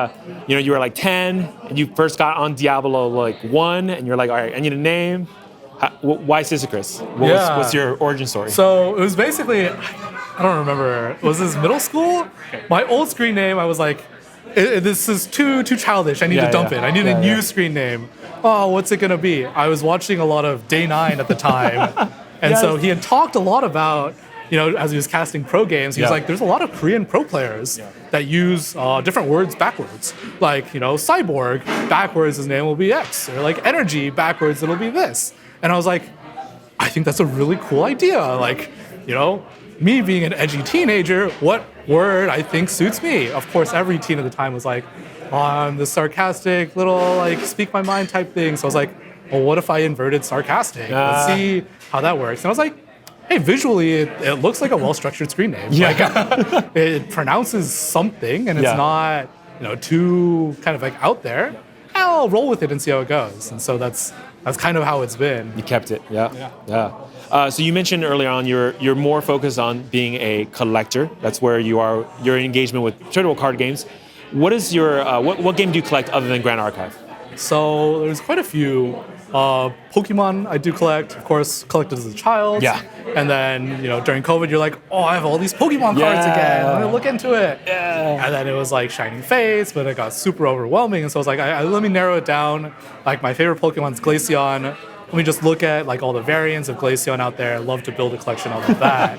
you were like 10 and you first got on Diablo like 1, and you're like, all right, I need a name. Why Citsacras? What's your origin story? So it was basically, I don't remember, was this middle school? My old screen name, I was like, this is too childish. I need to dump it. I need a new screen name. Oh, what's it gonna be? I was watching a lot of Day 9 at the time. And so he had talked a lot about, as he was casting pro games, he was like, there's a lot of Korean pro players that use different words backwards. Like, cyborg, backwards his name will be X. Or like energy, backwards it'll be this. And I was like, I think that's a really cool idea. Like, me being an edgy teenager, what word I think suits me? Of course, every teen at the time was like, I'm the sarcastic little, like, speak my mind type thing. So I was like, well, what if I inverted sarcastic? Let's see how that works. And I was like, hey, visually, it looks like a well-structured screen name. Like, it pronounces something, and it's not, too kind of like out there. I'll roll with it and see how it goes. And so that's kind of how it's been. You kept it, yeah. So you mentioned earlier on you're more focused on being a collector. That's where your engagement with tradable card games. What is your what game do you collect other than Grand Archive? So there's quite a few. Pokemon I do collect, of course, collected as a child. Yeah. And then, during COVID, you're like, oh, I have all these Pokemon cards again. I'm going to look into it. Yeah. And then it was like Shining Fates, but it got super overwhelming. And so I was like, let me narrow it down. Like, my favorite Pokemon's Glaceon. Let me just look at like all the variants of Glaceon out there. I love to build a collection of that.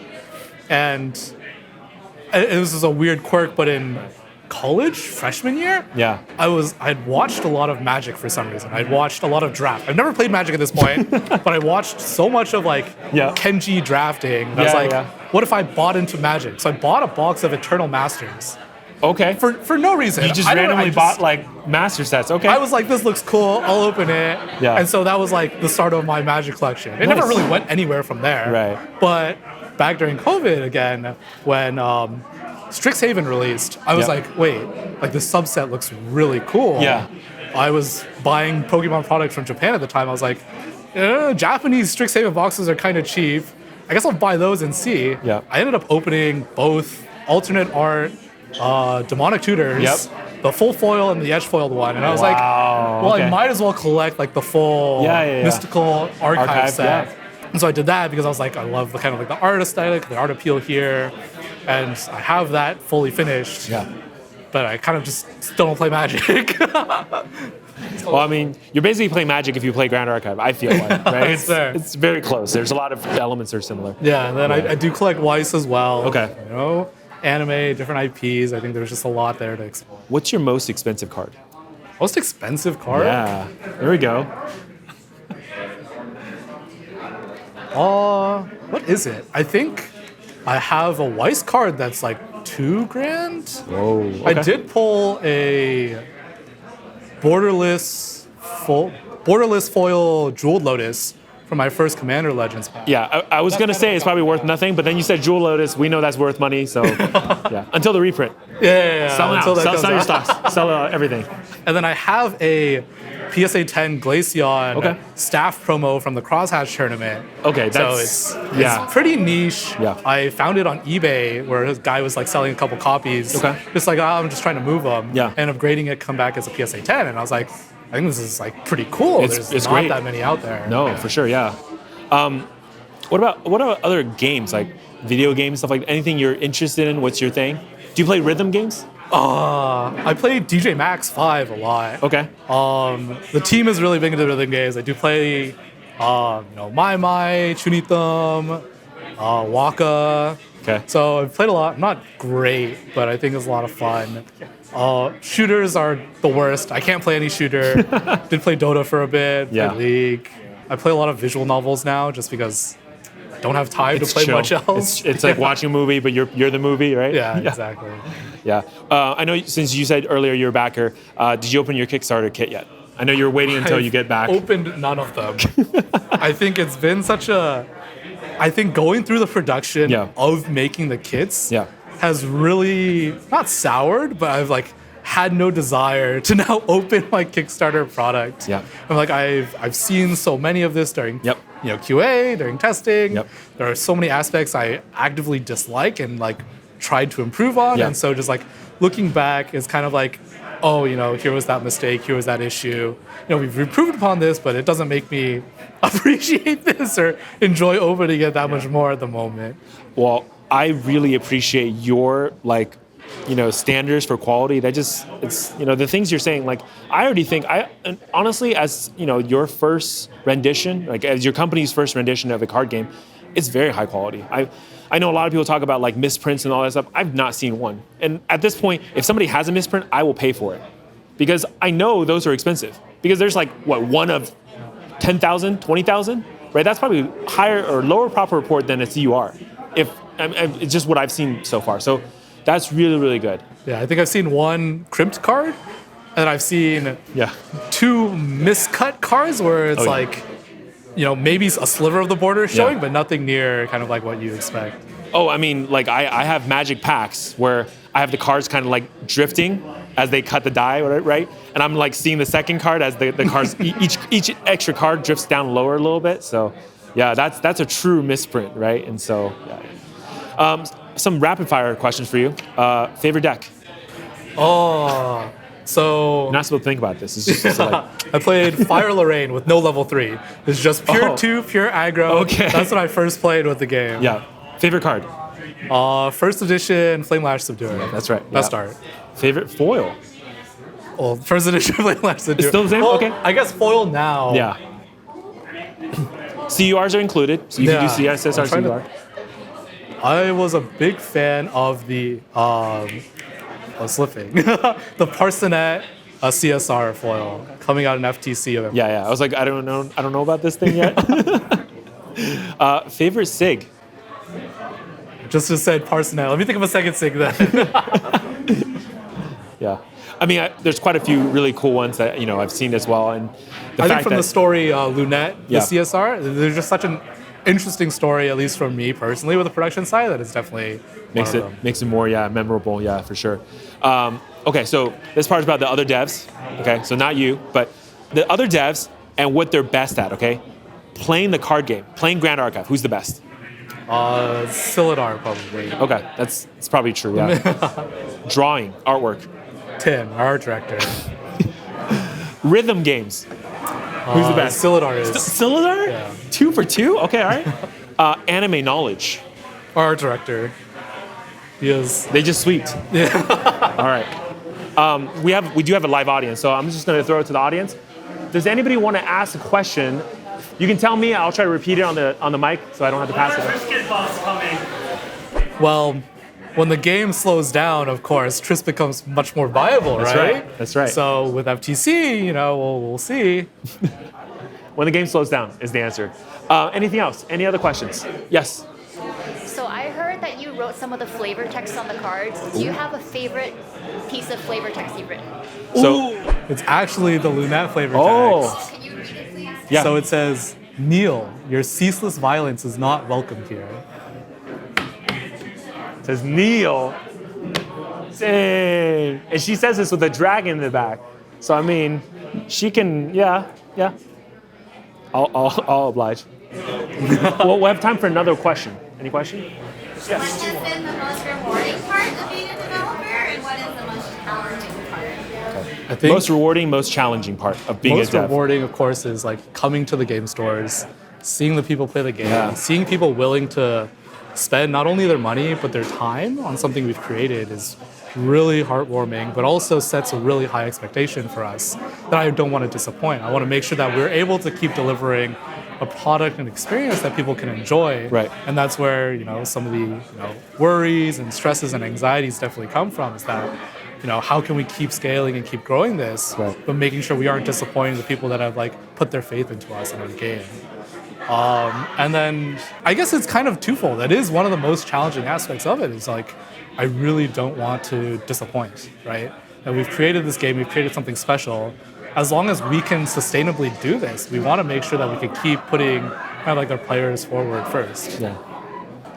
And it was just a weird quirk, but in college, freshman year, I'd watched a lot of Magic for some reason. I'd watched a lot of draft. I've never played Magic at this point, but I watched so much of like Kenji drafting. And I was like, what if I bought into Magic? So I bought a box of Eternal Masters. Okay. For no reason. You just randomly bought like master sets. Okay. I was like, this looks cool. I'll open it. Yeah. And so that was like the start of my Magic collection. It never really went anywhere from there. Right. But back during COVID again, when Strixhaven released, I was like, wait, like this subset looks really cool. Yeah. I was buying Pokemon products from Japan at the time. I was like, Japanese Strixhaven boxes are kind of cheap. I guess I'll buy those and see. Yeah. I ended up opening both alternate art, Demonic Tutors, the full foil and the edge foiled one. And I was like, well, I might as well collect like the full mystical archive set. Yeah. And so I did that because I was like, I love the kind of like the art aesthetic, the art appeal here. And I have that fully finished. Yeah. But I kind of just still don't play Magic. Well, I mean, you're basically playing Magic if you play Grand Archive, I feel like, right? It's very close. There's a lot of elements that are similar. Yeah, and then I do collect Weiss as well. Okay. You know, anime, different IPs. I think there's just a lot there to explore. What's your most expensive card? Most expensive card? Yeah, there we go. What is it? I think I have a Weiss card that's like $2,000. Whoa. Okay. I did pull a borderless foil Jeweled Lotus from my first Commander Legends pack. Yeah, I was going to say it's probably worth nothing, but then you said Jewel Lotus. We know that's worth money, so yeah. Until the reprint. Yeah. Sell now. Sell your stocks. Sell everything. And then I have a PSA 10 Glaceon staff promo from the Crosshatch tournament. Okay, that's... So it's pretty niche. Yeah. I found it on eBay where this guy was like selling a couple copies. Okay. Just like, I'm just trying to move them. Yeah. And upgrading it, come back as a PSA 10. And I was like, I think this is like pretty cool. There's not great. that many out there. No, for sure, yeah. What about other games, like video games, stuff like anything you're interested in? What's your thing? Do you play rhythm games? I played DJ Max 5 a lot. Okay. The team is really big into rhythm games. I do play, Mai Mai, Chunitham, Waka. Okay. So I've played a lot. Not great, but I think it's a lot of fun. Shooters are the worst. I can't play any shooter. Did play Dota for a bit. Played League. I play a lot of visual novels now, just because I don't have time to play much else. It's like watching a movie, but you're the movie, right? Yeah, exactly. Yeah. I know since you said earlier you're a backer, did you open your Kickstarter kit yet? I know you're waiting until you get back. Opened none of them. I think it's been I think going through the production of making the kits has really, not soured, but I've like had no desire to now open my Kickstarter product. Yeah. I'm like, I've seen so many of this during QA, during testing. There are so many aspects I actively dislike and like tried to improve on. And so just like looking back is kind of like, oh, here was that mistake, here was that issue. We've improved upon this, but it doesn't make me appreciate this or enjoy opening it that much more at the moment. Well, I really appreciate your standards for quality. It's the things you're saying. Like, I already think and honestly, as your first rendition, like as your company's first rendition of a card game, it's very high quality. I know a lot of people talk about like misprints and all that stuff. I've not seen one. And at this point, if somebody has a misprint, I will pay for it because I know those are expensive. Because there's like one of 10,000, 20,000, right? That's probably higher or lower proper report than a CUR. It's just what I've seen so far. So that's really, really good. Yeah, I think I've seen one crimped card, and I've seen two miscut cards where it's maybe a sliver of the border showing, but nothing near kind of like what you expect. Oh, I mean, like I have Magic packs where I have the cards kind of like drifting as they cut the die, right? And I'm like seeing the second card as the cards, each extra card drifts down lower a little bit. So yeah, that's a true misprint, right? And so, some rapid fire questions for you. Favorite deck? So you're not supposed to think about this. It's just like I played Fire Lorraine with no level 3. It's just pure 2, pure aggro. Okay. That's what I first played with the game. Yeah. Favorite card? First edition Flame Lash Subduer. That's right. Best art. Favorite foil? Well, first edition Flame Lash Subduer. It's still the same? Well, okay. I guess foil now. Yeah. CURs are included, so you can do CSSR, CUR. I was a big fan of the slipping. The Parsonet CSR foil coming out in FTC event. Yeah. I was like, I don't know about this thing yet. Favorite SIG? Just said Parsonet. Let me think of a second SIG then. Yeah. I mean, there's quite a few really cool ones that I've seen as well, and I think from the story Lunette, the CSR, they're just such an interesting story, at least for me personally, with the production side, that is definitely makes it more memorable, for sure. Okay, so this part is about the other devs. Okay, so not you, but the other devs and what they're best at. Okay, playing the card game, playing Grand Archive. Who's the best? Silidar, probably. Okay, it's probably true. Yeah. Drawing, artwork. Tim, our art director. Rhythm games. Who's the best? Silidar is. Silidar? Yeah. 2 for 2? Okay, all right. Anime knowledge. Our art director. He is. They just sweeped. Yeah. All right. We do have a live audience, so I'm just going to throw it to the audience. Does anybody want to ask a question? You can tell me. I'll try to repeat it on the mic, so I don't have to pass it. Brisket boss coming. Well, when the game slows down, of course, Tris becomes much more viable, right? That's right. So with FTC, we'll see. When the game slows down is the answer. Anything else? Any other questions? Yes. So I heard that you wrote some of the flavor text on the cards. Do you have a favorite piece of flavor text you've written? So It's actually the Lunat flavor text. Can you read it, please? yeah. So it says, "Kneel, your ceaseless violence is not welcome here." It says Neil. Dang. And she says this with a dragon in the back. So I mean, she can. Yeah. I'll oblige. Well, we'll have time for another question. Any question? What has been the most rewarding part of being a developer, and what is the most challenging part? I think Most rewarding, most challenging part of being most a dev. rewarding, of course, is like coming to the game stores, seeing the people play the game, Yeah. seeing people willing to spend not only their money but their time on something we've created is really heartwarming, but also sets a really high expectation for us that I don't want to disappoint. I want to make sure that we're able to keep delivering a product and experience that people can enjoy. Right. And that's where, some of the, worries and stresses and anxieties definitely come from, is that, how can we keep scaling and keep growing this, Right. but making sure we aren't disappointing the people that have put their faith into us in our game. And then I guess it's kind of twofold. That is one of the most challenging aspects of it, is I really don't want to disappoint, right? And we've created this game, we've created something special. As long as we can sustainably do this, we want to make sure that we can keep putting our players forward first. Yeah.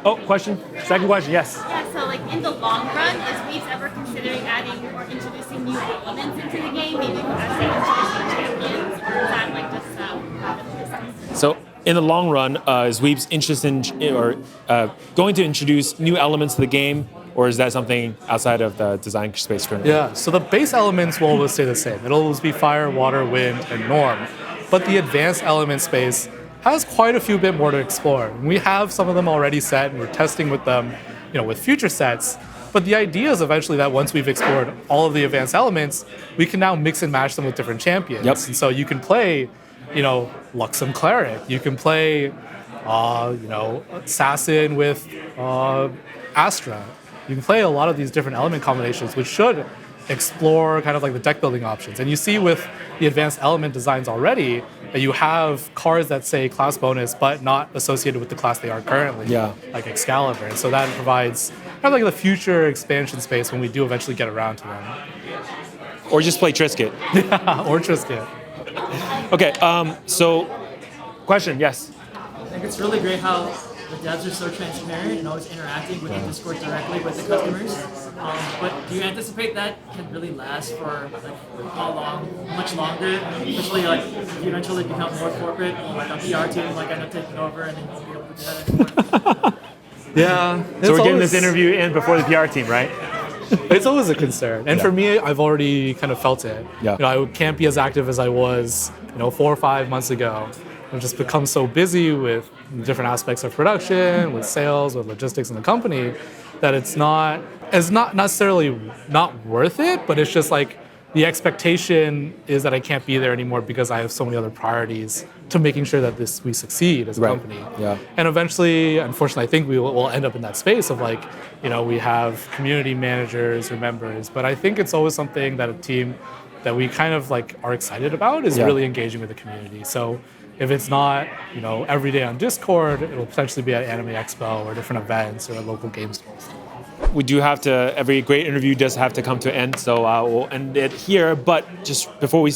Oh, question? Second question, yes. Yeah, so in the long run, is Weebs ever considering adding or introducing new elements into the game, maybe as they introduce champions, or is that just rapidly? So in the long run, is Weebs interested in or going to introduce new elements to the game, or is that something outside of the design space currently? Yeah, so the base elements will always stay the same. It'll always be fire, water, wind, and norm. But the advanced element space has quite a few bit more to explore. We have some of them already set, and we're testing with them, with future sets. But the idea is eventually that once we've explored all of the advanced elements, we can now mix and match them with different champions. Yep. And so you can play, Luxem Cleric. You can play, Assassin with Astra. You can play a lot of these different element combinations, which should explore the deck building options. And you see with the advanced element designs already that you have cards that say class bonus, but not associated with the class they are currently, like Excalibur. And so that provides the future expansion space when we do eventually get around to them. Or just play Trisket. Or Trisket. Okay, so question, yes. I think it's really great how the devs are so transparent and always interacting with the Discord directly with the customers. But do you anticipate that can really last for how long, much longer? Especially if you eventually become more corporate, a PR team end up taking over and then you won't be able to do that anymore. Yeah. So we're getting this interview in before the PR team, right? It's always a concern. And for me, I've already kind of felt it. Yeah. I can't be as active as I was, 4 or 5 months ago. I've just become so busy with different aspects of production, with sales, with logistics in the company, that it's not necessarily not worth it, but it's just the expectation is that I can't be there anymore because I have so many other priorities to making sure that we succeed as a company. Yeah. And eventually, unfortunately, I think we'll end up in that space of we have community managers or members, but I think it's always something that a team that we kind of are excited about is really engaging with the community. So if it's not, every day on Discord, it'll potentially be at Anime Expo or different events or at local game stores. We do have to, every great interview does have to come to an end, so we'll end it here. But just before we,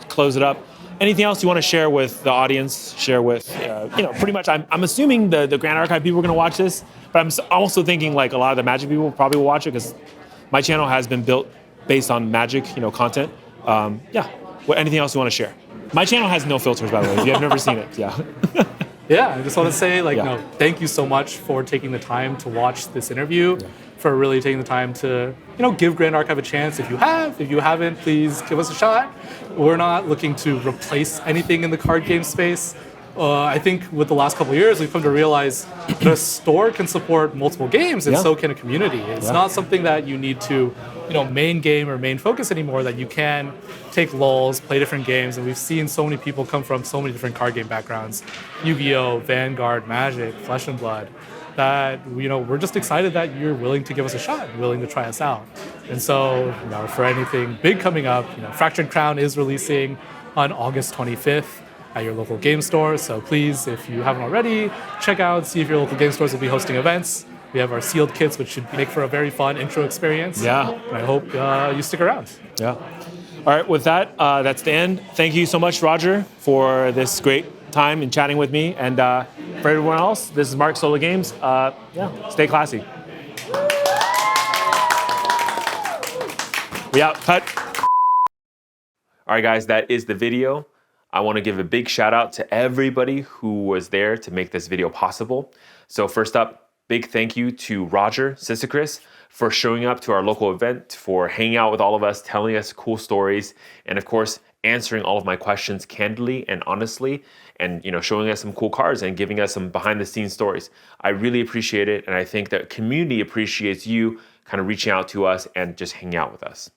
close it up, anything else you want to share with the audience? Share with, pretty much. I'm assuming the Grand Archive people are going to watch this, but I'm also thinking like a lot of the Magic people probably will watch it because my channel has been built based on Magic, content. Anything else you want to share? My channel has no filters, by the way. If you have never seen it, yeah. Yeah, I just want to say, thank you so much for taking the time to watch this interview, for really taking the time to, give Grand Archive a chance. If you haven't, please give us a shot. We're not looking to replace anything in the card game space. I think with the last couple of years, we've come to realize the store can support multiple games, and so can a community. It's not something that you need to, main game or main focus anymore, that you can take lulls, play different games. And we've seen so many people come from so many different card game backgrounds, Yu-Gi-Oh!, Vanguard, Magic, Flesh and Blood, that, we're just excited that you're willing to give us a shot, willing to try us out. And so, for anything big coming up, Fractured Crown is releasing on August 25th. At your local game store. So please, if you haven't already, check out, see if your local game stores will be hosting events. We have our sealed kits, which should make for a very fun intro experience. Yeah. And I hope you stick around. Yeah. All right, with that, that's the end. Thank you so much, Roger, for this great time and chatting with me. And for everyone else, this is Mark, Solo Games. Stay classy. We out. Cut. All right, guys, that is the video. I want to give a big shout out to everybody who was there to make this video possible. So first up, big thank you to Roger Citsacras for showing up to our local event, for hanging out with all of us, telling us cool stories, and of course, answering all of my questions candidly and honestly, and showing us some cool cards and giving us some behind the scenes stories. I really appreciate it, and I think the community appreciates you kind of reaching out to us and just hanging out with us.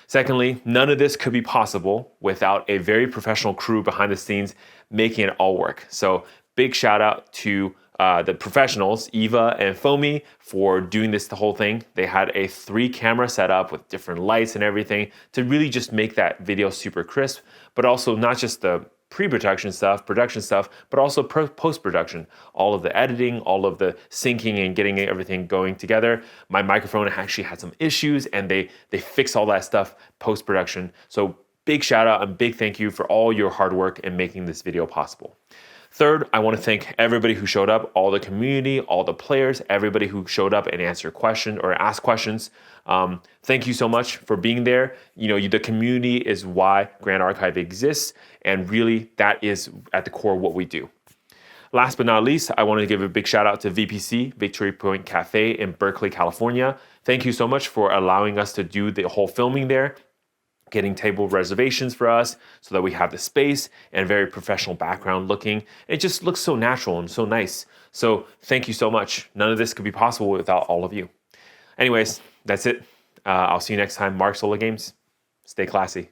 Secondly, none of this could be possible without a very professional crew behind the scenes making it all work. So big shout out to the professionals, Eva and Fome, for doing the whole thing. They had a 3-camera setup with different lights and everything to really just make that video super crisp, but also not just the pre-production stuff, production stuff, but also post-production. All of the editing, all of the syncing and getting everything going together. My microphone actually had some issues and they fixed all that stuff post-production. So big shout out and big thank you for all your hard work in making this video possible. Third, I want to thank everybody who showed up, all the community, all the players, everybody who showed up and answered questions or asked questions. Thank you so much for being there. The community is why Grand Archive exists, and really that is at the core of what we do. Last but not least, I want to give a big shout out to VPC, Victory Point Cafe in Berkeley, California. Thank you so much for allowing us to do the whole filming there, getting table reservations for us so that we have the space and very professional background looking. It just looks so natural and so nice. So thank you so much. None of this could be possible without all of you. Anyways, that's it. I'll see you next time. Mark, Solo Games. Stay classy.